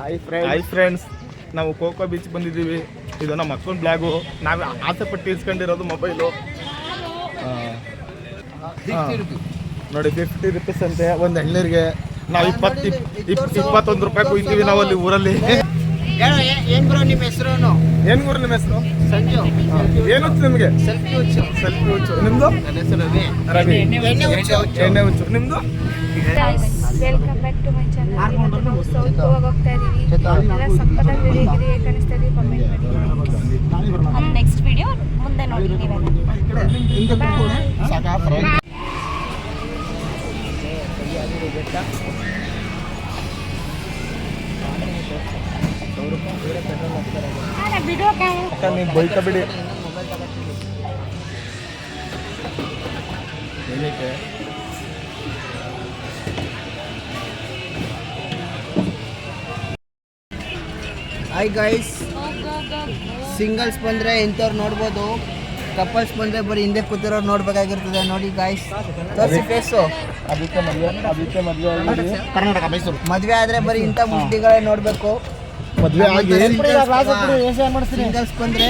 Hi friends, ನಾವು cocoa beach ಬಂದಿದ್ದೀವಿ. ಇದು ನಮ್ಮ ಮಕ್ಕಳ ಬ್ಲಾಗು. ನಾವು ಆಸೆ ಪಟ್ಟು ಇಸ್ಕೊಂಡಿರೋದು ಮೊಬೈಲು. ನೋಡಿ 50 ರೂಪೀಸ್ ಅಂತೆ ಒಂದು ಎಳ್ನೀರಿಗೆ. ನಾವು 21 ರೂಪಾಯಿ ಕೊಯ್ತೀವಿ ನಾವು ಅಲ್ಲಿ ಊರಲ್ಲಿ. ಏನ್ ಬ್ರೋ ನಿಮ್ಮ ಹೆಸರು? ಏನು ಗುರು ನಿಮ್ಮ ಹೆಸರು? ಸಂಜು. ಏನು ಹುಚ್ಚು ನಿಮಗೆ? ಸೆಲ್ಫಿ ಹುಚ್ಚು. ನಿಮ್ದು? ನನ್ನ ಹೆಸರು ರವಿ. ಎಣ್ಣೆ ಹುಚ್ಚು. ನಿಮ್ದು? Welcome back to my channel. ನಾವು ಸೌತ್ ಹೋಗ್ತಾ ಇದೀವಿ. ಎಲ್ಲ ಸಕ್ಕತ್ತಾಗಿ ಹೇಗಿದೆ ಕಾಣಿಸ್ತಾ ಇದೆ, ಕಮೆಂಟ್ ಮಾಡಿ. ನೆಕ್ಸ್ಟ್ ವಿಡಿಯೋ ಮುಂದೆ ನೋಡಿ ನೀವೆಲ್ಲ. ನೀವು ಬೈಕ ಬಿಡಿ. ಏನಕ್ಕೆ ಹಾಯ್ ಗೈಸ್, ಸಿಂಗಲ್ಸ್ ಬಂದರೆ ಇಂಥವ್ರು ನೋಡ್ಬೋದು. ಕಪಲ್ಸ್ ಬಂದರೆ ಬರೀ ಹಿಂದೆ ಕೂತಿರೋರು ನೋಡ್ಬೇಕಾಗಿರ್ತದೆ. ನೋಡಿ ಗಾಯ್ಸ್, ತೋರಿಸಿ ಫೇಸು. ಅದಕ್ಕೆ ಮದುವೆ ಕರ್ನಾಟಕ ಮೈಸೂರು. ಮದುವೆ ಆದರೆ ಬರೀ ಇಂಥ ಮುಷ್ಟಿಗಳೇ ನೋಡಬೇಕು. ಮದುವೆ ಆಗಿ ಸಿಂಗಲ್ಸ್ ಬಂದರೆ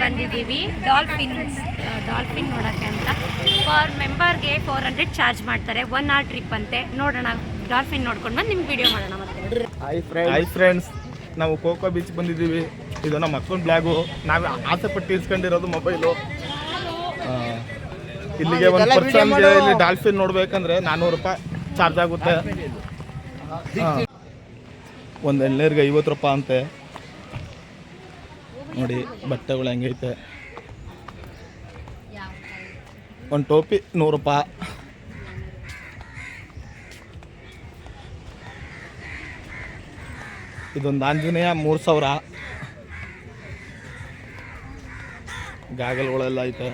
ಬಂದಿದ್ದೀವಿ ಡಾಲ್ಫಿನ್ ನೋಡೋಕ್ಕೆ ಅಂತ. ಪರ್ ಮೆಂಬರ್ಗೆ 400 ಚಾರ್ಜ್ ಮಾಡ್ತಾರೆ. 1 hour ಟ್ರಿಪ್ ಅಂತೆ. ನೋಡೋಣ, ಡಾಲ್ಫಿನ್ ನೋಡ್ಕೊಂಡು ಬಂದು ನಿಮ್ಗೆ ವಿಡಿಯೋ ಮಾಡೋಣ ಮತ್ತೆ. ಹಾಯ್ ಫ್ರೆಂಡ್ಸ್, ನಾವು ಕೋಕೋ ಬೀಚ್ ಬಂದಿದ್ದೀವಿ. ಇದು ನಮ್ಮ ಮಕ್ಕಳ ಬ್ಲಾಗು. ನಾವು ಆಸೆ ಪಟ್ಟು ಇಸ್ಕೊಂಡಿರೋದು ಮೊಬೈಲು. ಇಲ್ಲಿಗೆ ಒಂದು ಪರ್ಸನ್ಗೆ ಇಲ್ಲಿ ಡಾಲ್ಫಿನ್ ನೋಡ್ಬೇಕಂದ್ರೆ 400 ರೂಪಾಯಿ ಚಾರ್ಜ್ ಆಗುತ್ತೆ. ಒಂದು ಎಳ್ನೀರಿಗೆ 50 ರೂಪಾಯಿ ಅಂತೆ. ನೋಡಿ ಬಟ್ಟೆಗಳು ಹೆಂಗೈತೆ. ಒಂದು ಟೋಪಿ 100 ರೂಪಾಯಿ. ಇದೊಂದು ಆಂಜನೇಯ 3000. ಗಾಗಲ್ಗಳೆಲ್ಲ ಐತೆ.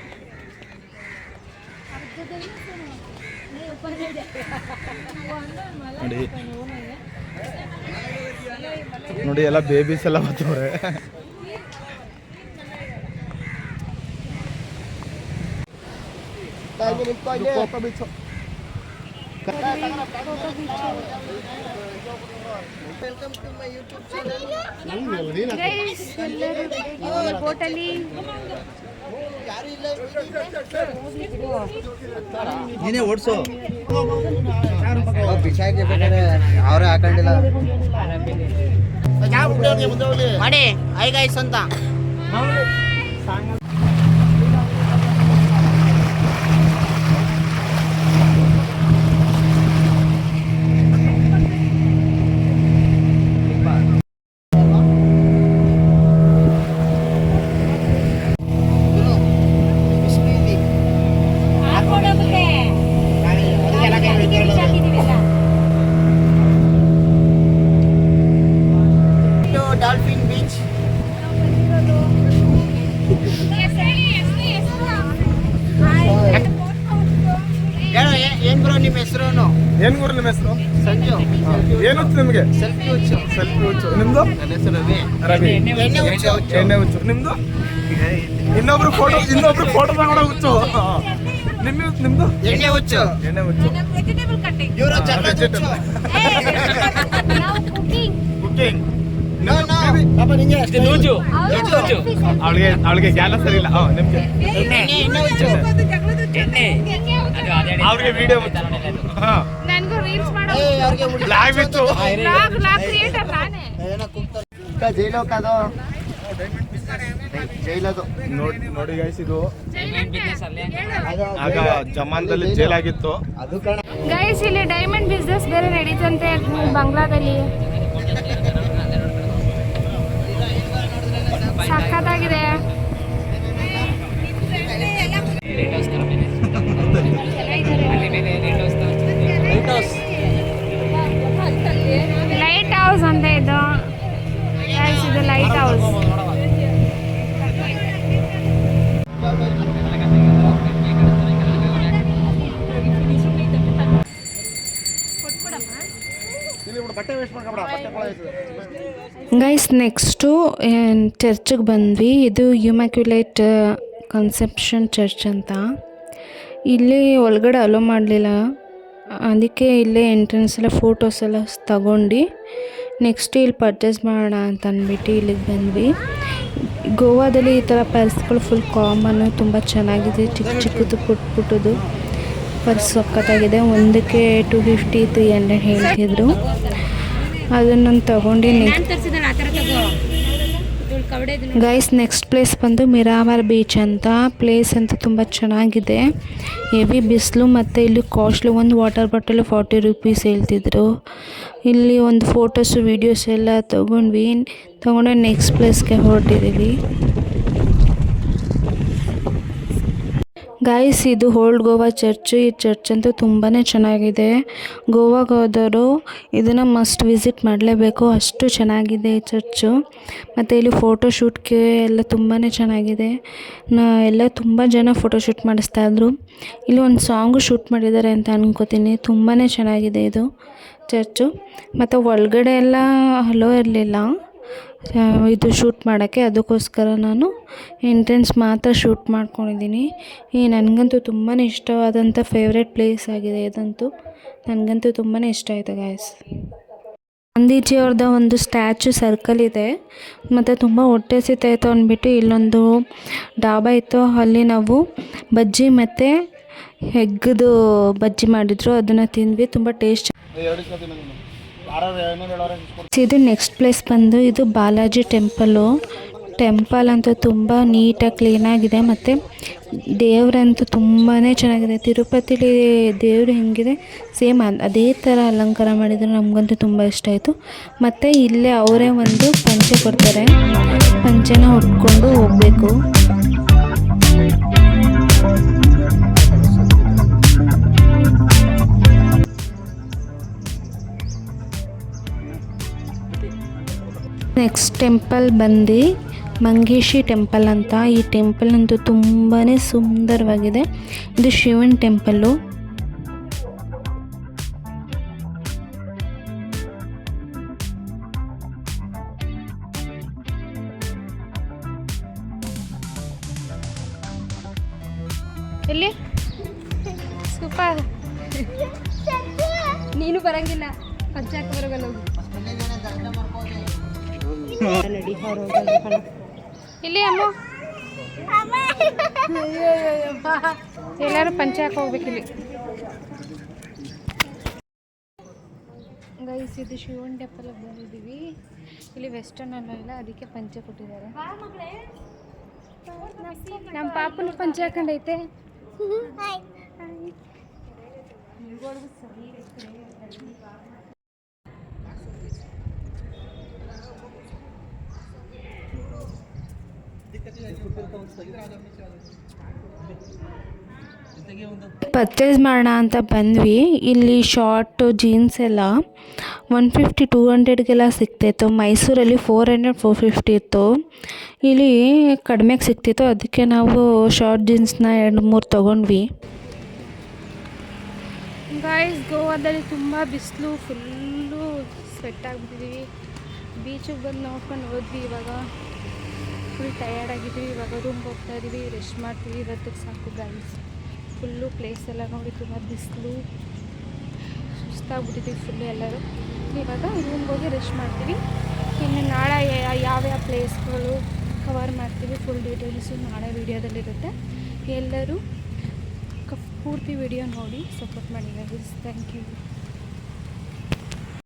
ನೋಡಿ ಎಲ್ಲ ಬೇಬೀಸ್ ಎಲ್ಲ ಬರ್ತಾರೆ. Welcome to my YouTube channel. ಬೋಟಲ್ಲಿ ನೀನೇ ಓಡಿಸು. ಬಿಸಾಕಿ ಬೇಕಾದ್ರೆ ಅವರೇ ಹಾಕೊಂಡಿಲ್ಲ ಮಾಡಿ. ಐ ಗೈಸ್ ಅಂತ ಡಾಲ್ಫಿನ್ ಬೀಚ್. ಏನ್ ಬ್ರೋ ನಿಮ್ಮ ಹೆಸರು? ಏನು ಗುರು ನಿಮ್ಮ ಹೆಸರು? ಸಂಜು. ಏನು ಹುಚ್ಚು ನಿಮಗೆ? ಸೆಲ್ಫಿ ಹುಚ್ಚು. ನಿಮ್ದು? ನನ್ನ ಹೆಸರು ರವಿ. ಎಣ್ಣೆ ಹುಚ್ಚು. ನಿಮ್ದು? ಇನ್ನೊಬ್ರು ಫೋಟೋ ತಗೊಂಡ ಹುಚ್ಚು. ನಿಮ್ದು? ಎಣ್ಣೆ ಹುಚ್ಚು. ಇವರು ಕುಕಿಂಗ್. ಅವಳಿಗೆ ಜ್ಞಾನ ಸರಿ ಇಲ್ಲ. ನಿಮ್ಗೆ ಅವ್ರಿಗೆ ವಿಡಿಯೋ ನನಗೂ ರೀಲ್ಸ್ ಬ್ಲಾಗ್ ಇತ್ತು. ನೋಡಿ ಗೈಸ್, ಇದು ಆಗ ಜಮಾನ್ದಲ್ಲಿ ಜೈಲಾಗಿತ್ತು. ಗೈಸ್, ಇಲ್ಲಿ ಡೈಮಂಡ್ ಬಿಸ್ನೆಸ್ ಬೇರೆ ನಡೀತಂತೆ ಬಂಗ್ಲಾದಲ್ಲಿ. ಸಖತ್ತಾಗಿದೆ. ಲೈಟ್ ಹೌಸ್ ಅಂತ ಇದು. ಇದು ಲೈಟ್ ಹೌಸ್. ಗೈಸ್, ನೆಕ್ಸ್ಟು ಚರ್ಚಿಗೆ ಬಂದ್ವಿ. ಇದು ಇಮ್ಯಾಕ್ಯುಲೇಟ್ ಕನ್ಸೆಪ್ಷನ್ ಚರ್ಚ್ ಅಂತ. ಇಲ್ಲಿ ಒಳಗಡೆ ಅಲೋ ಮಾಡಲಿಲ್ಲ, ಅದಕ್ಕೆ ಇಲ್ಲೇ ಎಂಟ್ರೆನ್ಸ್ ಎಲ್ಲ ಫೋಟೋಸ್ ಎಲ್ಲ ತಗೊಂಡು ನೆಕ್ಸ್ಟ್ ಇಲ್ಲಿ ಪರ್ಚೇಸ್ ಮಾಡೋಣ ಅಂತ ಅಂದ್ಬಿಟ್ಟು ಇಲ್ಲಿಗೆ ಬಂದ್ವಿ. ಗೋವಾದಲ್ಲಿ ಈ ಥರ ಪರ್ಸ್ಗಳು ಫುಲ್ ಕಾಮನ್ನು, ತುಂಬ ಚೆನ್ನಾಗಿದೆ. ಚಿಕ್ಕ ಚಿಕ್ಕದು ಪುಟ್ಟದು ಪರ್ಸ್ ಸಖತ್ತಾಗಿದೆ. ಒಂದಕ್ಕೆ 250-300 ಹೇಳ್ತಿದ್ರು. ಅದನ್ನು ನಾನು ತೊಗೊಂಡು ಗೈಸ್ ನೆಕ್ಸ್ಟ್ ಪ್ಲೇಸ್ ಬಂದು ಮಿರಾಮರ್ ಬೀಚ್ ಅಂತ. ಪ್ಲೇಸ್ ಅಂತ ತುಂಬ ಚೆನ್ನಾಗಿದೆ. ಹೆವಿ ಬಿಸಿಲು ಮತ್ತು ಇಲ್ಲಿ ಕಾಸ್ಟ್ಲಿ. ಒಂದು ವಾಟರ್ ಬಾಟಲ್ 40 ರೂಪೀಸ್ ಹೇಳ್ತಿದ್ರು. ಇಲ್ಲಿ ಒಂದು ಫೋಟೋಸು ವೀಡಿಯೋಸ್ ಎಲ್ಲ ತೊಗೊಂಡು ನೆಕ್ಸ್ಟ್ ಪ್ಲೇಸ್ಗೆ ಹೊರಟಿದ್ದೀವಿ. ಗೈಸ್ ಇದು ಓಲ್ಡ್ ಗೋವಾ ಚರ್ಚ್. ಈ ಚರ್ಚ್ ಅಂತೂ ತುಂಬಾ ಚೆನ್ನಾಗಿದೆ. ಗೋವಾಗೆ ಹೋದವರು ಇದನ್ನು ಮಸ್ಟ್ ವಿಸಿಟ್ ಮಾಡಲೇಬೇಕು, ಅಷ್ಟು ಚೆನ್ನಾಗಿದೆ ಈ ಚರ್ಚು. ಮತ್ತು ಇಲ್ಲಿ ಫೋಟೋಶೂಟ್ಗೆ ಎಲ್ಲ ತುಂಬಾ ಚೆನ್ನಾಗಿದೆ. ಎಲ್ಲ ತುಂಬ ಜನ ಫೋಟೋಶೂಟ್ ಮಾಡಿಸ್ತಾಯಿದ್ರು. ಇಲ್ಲಿ ಒಂದು ಸಾಂಗು ಶೂಟ್ ಮಾಡಿದ್ದಾರೆ ಅಂತ ಅನ್ಕೋತೀನಿ. ತುಂಬಾ ಚೆನ್ನಾಗಿದೆ ಇದು ಚರ್ಚು. ಮತ್ತು ಒಳಗಡೆ ಎಲ್ಲ ಹಲೋ ಇರಲಿಲ್ಲ ಇದು ಶೂಟ್ ಮಾಡೋಕ್ಕೆ, ಅದಕ್ಕೋಸ್ಕರ ನಾನು ಎಂಟ್ರೆನ್ಸ್ ಮಾತ್ರ ಶೂಟ್ ಮಾಡ್ಕೊಂಡಿದ್ದೀನಿ. ನನಗಂತೂ ತುಂಬಾ ಇಷ್ಟವಾದಂಥ ಫೇವ್ರೆಟ್ ಪ್ಲೇಸ್ ಆಗಿದೆ ಇದಂತೂ. ನನಗಂತೂ ತುಂಬಾ ಇಷ್ಟ ಆಯಿತು ಗಾಯ್ಸ್. ಗಾಂಧೀಜಿಯವ್ರದ್ದು ಒಂದು ಸ್ಟ್ಯಾಚು ಸರ್ಕಲ್ ಇದೆ. ಮತ್ತು ತುಂಬ ಹೊಟ್ಟೆ ಹಸಿತಾಯಿತು ಅಂದ್ಬಿಟ್ಟು ಇಲ್ಲೊಂದು ಡಾಬಾ ಇತ್ತು. ಅಲ್ಲಿ ನಾವು ಬಜ್ಜಿ ಮತ್ತು ಎಗ್ಗದು ಬಜ್ಜಿ ಮಾಡಿದ್ರು, ಅದನ್ನು ತಿಂದ್ವಿ. ತುಂಬ ಟೇಸ್ಟ್. ಇದು ನೆಕ್ಸ್ಟ್ ಪ್ಲೇಸ್ ಬಂದು ಇದು ಬಾಲಾಜಿ ಟೆಂಪಲ್ ಅಂತೂ ತುಂಬ ನೀಟಾಗಿ ಕ್ಲೀನಾಗಿದೆ. ಮತ್ತು ದೇವರಂತೂ ತುಂಬಾ ಚೆನ್ನಾಗಿದೆ. ತಿರುಪತಿಲಿ ದೇವರು ಹೆಂಗಿದೆ ಸೇಮ್ ಅದೇ ಥರ ಅಲಂಕಾರ ಮಾಡಿದ್ರು. ನಮಗಂತೂ ತುಂಬ ಇಷ್ಟ ಆಯಿತು. ಮತ್ತು ಇಲ್ಲೇ ಅವರೇ ಒಂದು ಪಂಚೆ ಕೊಡ್ತಾರೆ, ಪಂಚೆನ ಉಟ್ಕೊಂಡು ಹೋಗಬೇಕು. ನೆಕ್ಸ್ಟ್ ಟೆಂಪಲ್ ಬಂದು ಮಂಗೇಶಿ ಟೆಂಪಲ್ ಅಂತ. ಈ ಟೆಂಪಲ್ ಅಂತೂ ತುಂಬಾ ಸುಂದರವಾಗಿದೆ. ಇದು ಶಿವನ್ ಟೆಂಪಲ್ಲು. ಎಲ್ಲಿ ಸೂಪರ್. ನೀನು ಬರಂಗಿಲ್ಲ, ಪಂಚಾಕ ಬರಗಲ್ಲ. ಇಲ್ಲಿ ಅಮ್ಮ ಎಲ್ಲರೂ ಪಂಚೆ ಹಾಕಿ ಹೋಗ್ಬೇಕಿಲ್ಲಿ. ಗೈಸ್ ಇದು ಶಿವನ್ ಟೆಂಪಲ್ ಬಂದಿದ್ದೀವಿ. ಇಲ್ಲಿ ವೆಸ್ಟರ್ನ್ ಅಲ್ಲ ಇಲ್ಲ, ಅದಕ್ಕೆ ಪಂಚೆ ಕೊಟ್ಟಿದ್ದಾರೆ. ನಮ್ಮ ಪಾಪನು ಪಂಚೆ ಹಾಕೊಂಡೈತೆ. ಪರ್ಚೇಸ್ ಮಾಡೋಣ ಅಂತ ಬಂದ್ವಿ. ಇಲ್ಲಿ ಶಾರ್ಟು ಜೀನ್ಸ್ ಎಲ್ಲ 150-200ಗೆಲ್ಲ ಸಿಗ್ತಾಯಿತ್ತು. ಮೈಸೂರಲ್ಲಿ 400-450 ಇತ್ತು. ಇಲ್ಲಿ ಕಡಿಮೆಗೆ ಸಿಗ್ತಿತ್ತು. ಅದಕ್ಕೆ ನಾವು ಶಾರ್ಟ್ ಜೀನ್ಸ್ನ 2-3 ತೊಗೊಂಡ್ವಿ. ಗಾಯ್ಸ್ ಗೋವಾದಲ್ಲಿ ತುಂಬ ಬಿಸಿಲು, ಫುಲ್ಲು ಸ್ವೆಟ್ ಆಗಿಬಿಟ್ಟಿದ್ದೀವಿ. ಬೀಚಿಗೆ ಬಂದು ನೋಡ್ಕೊಂಡು ಹೋದ್ವಿ. ಇವಾಗ ಫುಲ್ ಟಯರ್ಡ್ ಆಗಿದ್ದೀವಿ. ಇವಾಗ ರೂಮ್ಗೆ ಹೋಗ್ತಾ ಇದ್ದೀವಿ, ರೆಸ್ಟ್ ಮಾಡ್ತೀವಿ. ಇವತ್ತಿಗೆ ಸಾಕು ಗಾಯ್ಸ್. ಫುಲ್ಲು ಪ್ಲೇಸ್ ಎಲ್ಲ ನೋಡಿ ತುಂಬ ಬಿಸಿಲು, ಸುಸ್ತಾಗ್ಬಿಟ್ಟಿದ್ದೀವಿ ಫುಲ್ಲು ಎಲ್ಲರೂ. ಇವಾಗ ರೂಮ್ಗೆ ಹೋಗಿ ರೆಸ್ಟ್ ಮಾಡ್ತೀವಿ. ಇನ್ನು ನಾಳೆ ಯಾವ್ಯಾವ ಪ್ಲೇಸ್ಗಳು ಕವರ್ ಮಾಡ್ತೀವಿ ಫುಲ್ ಡೀಟೇಲ್ಸು ನಾಳೆ ವೀಡಿಯೋದಲ್ಲಿರುತ್ತೆ. ಎಲ್ಲರೂ ಪೂರ್ತಿ ವಿಡಿಯೋ ನೋಡಿ ಸಪೋರ್ಟ್ ಮಾಡಿ ಗೈಸ್. Thank you.